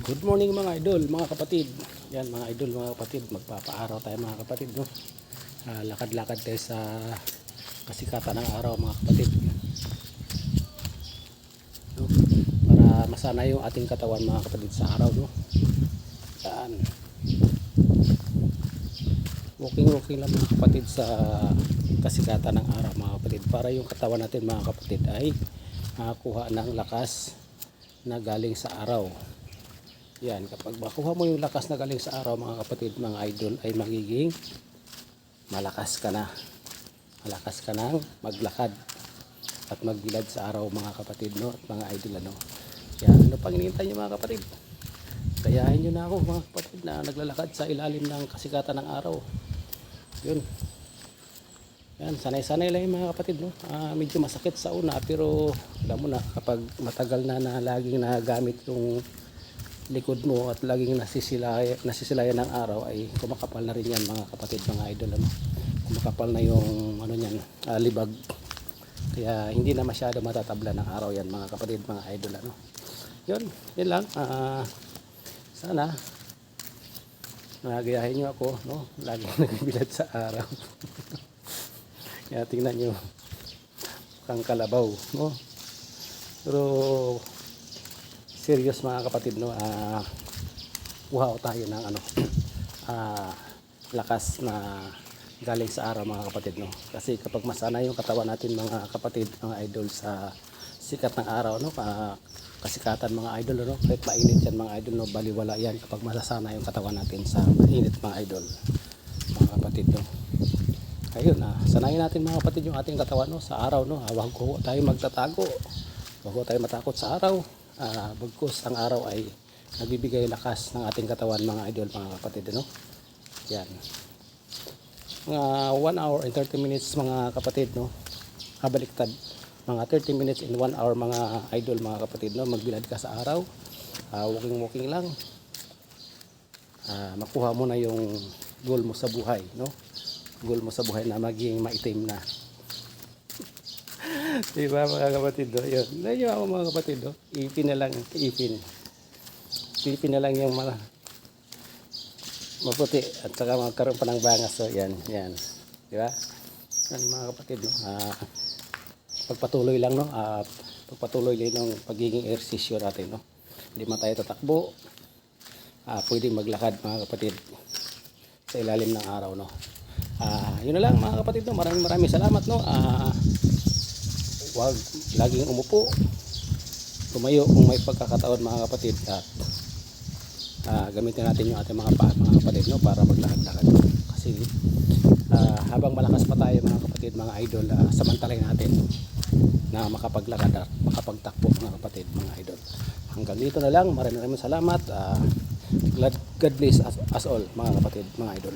Good morning mga idol, mga kapatid. Yan mga idol, mga kapatid, magpapaaraw tayo mga kapatid, no. Lakad-lakad tayo sa kasikatan ng araw mga kapatid, no? Para masana yung ating katawan mga kapatid sa araw, no. Yan. Walking lang mga kapatid sa kasikatan ng araw mga kapatid, para yung katawan natin mga kapatid ay makakuha ng lakas na galing sa araw. Yan, kapag makuha mo yung lakas na galing sa araw mga kapatid, mga idol, ay magiging malakas ka na. Malakas ka nang maglakad at magbilad sa araw mga kapatid, no, at mga idol, ano. Yan, ano pang hinihintay nyo mga kapatid? Kayahin nyo na ako mga kapatid na naglalakad sa ilalim ng kasikatan ng araw. Yun. Yan, sanay-sanay lang yung mga kapatid, no. Medyo masakit sa una, pero alam mo na, kapag matagal na laging nagamit yung likod mo at laging nasisilayan ng araw, ay kumakapal na rin yan mga kapatid, mga idol, ano. Kumakapal na yung ano niyan, libag. Kaya hindi na masyado matatabla ng araw yan mga kapatid, mga idol, ano. Yun lang. Sana nagayahin nyo ako, no, laging nagbilad sa araw. Kaya tingnan nyo, kang kalabaw, no. Pero serious mga kapatid, no. Kuha tayo ng ano, lakas na galing sa araw mga kapatid, no. Kasi kapag masana yung katawan natin mga kapatid, mga idol, sa sikat ng araw, no, kasikatan mga idol, no, kahit mainit yan mga idol, no, baliwala yan kapag masasana yung katawan natin sa mainit mga idol, mga kapatid, no. Ayun, sanayin natin mga kapatid yung ating katawan, no, sa araw, no. Huwag ko tayo magtatago, huwag ko tayo matakot sa araw. Bagkus ang araw ay nagbibigay lakas ng ating katawan mga idol, mga kapatid, no. Yan, mga 1 hour and 30 minutes mga kapatid, no, baliktad, mga 30 minutes in 1 hour mga idol, mga kapatid, no. Magbilad ka sa araw, walking lang, makuha mo na yung goal mo sa buhay, no. Goal mo sa buhay na maging maitim na. Diba mga kapatid, no? Yun, nandiyo ako mga kapatid, no? Ipin na lang, ipin na lang yung maputi at saka magkaroon pa ng bangas, so yan, diba? Yan mga kapatid, no? Pagpatuloy lang, no? Pagpatuloy lang ng pagiging ehersisyo natin, no? Hindi man tayo tatakbo, pwedeng maglakad mga kapatid sa ilalim ng araw, no? Yun na lang mga kapatid, no? Maraming salamat, no? Huwag laging umupo, tumayo kung may pagkakataon mga kapatid, at gamitin natin yung ating mga paa mga kapatid, no, para maglakad-lakad. Kasi habang malakas pa tayo mga kapatid, mga idol, samantalahin natin na makapaglakad at makapagtakbo mga kapatid, mga idol. Hanggang dito na lang, maraming salamat. God bless us all mga kapatid, mga idol.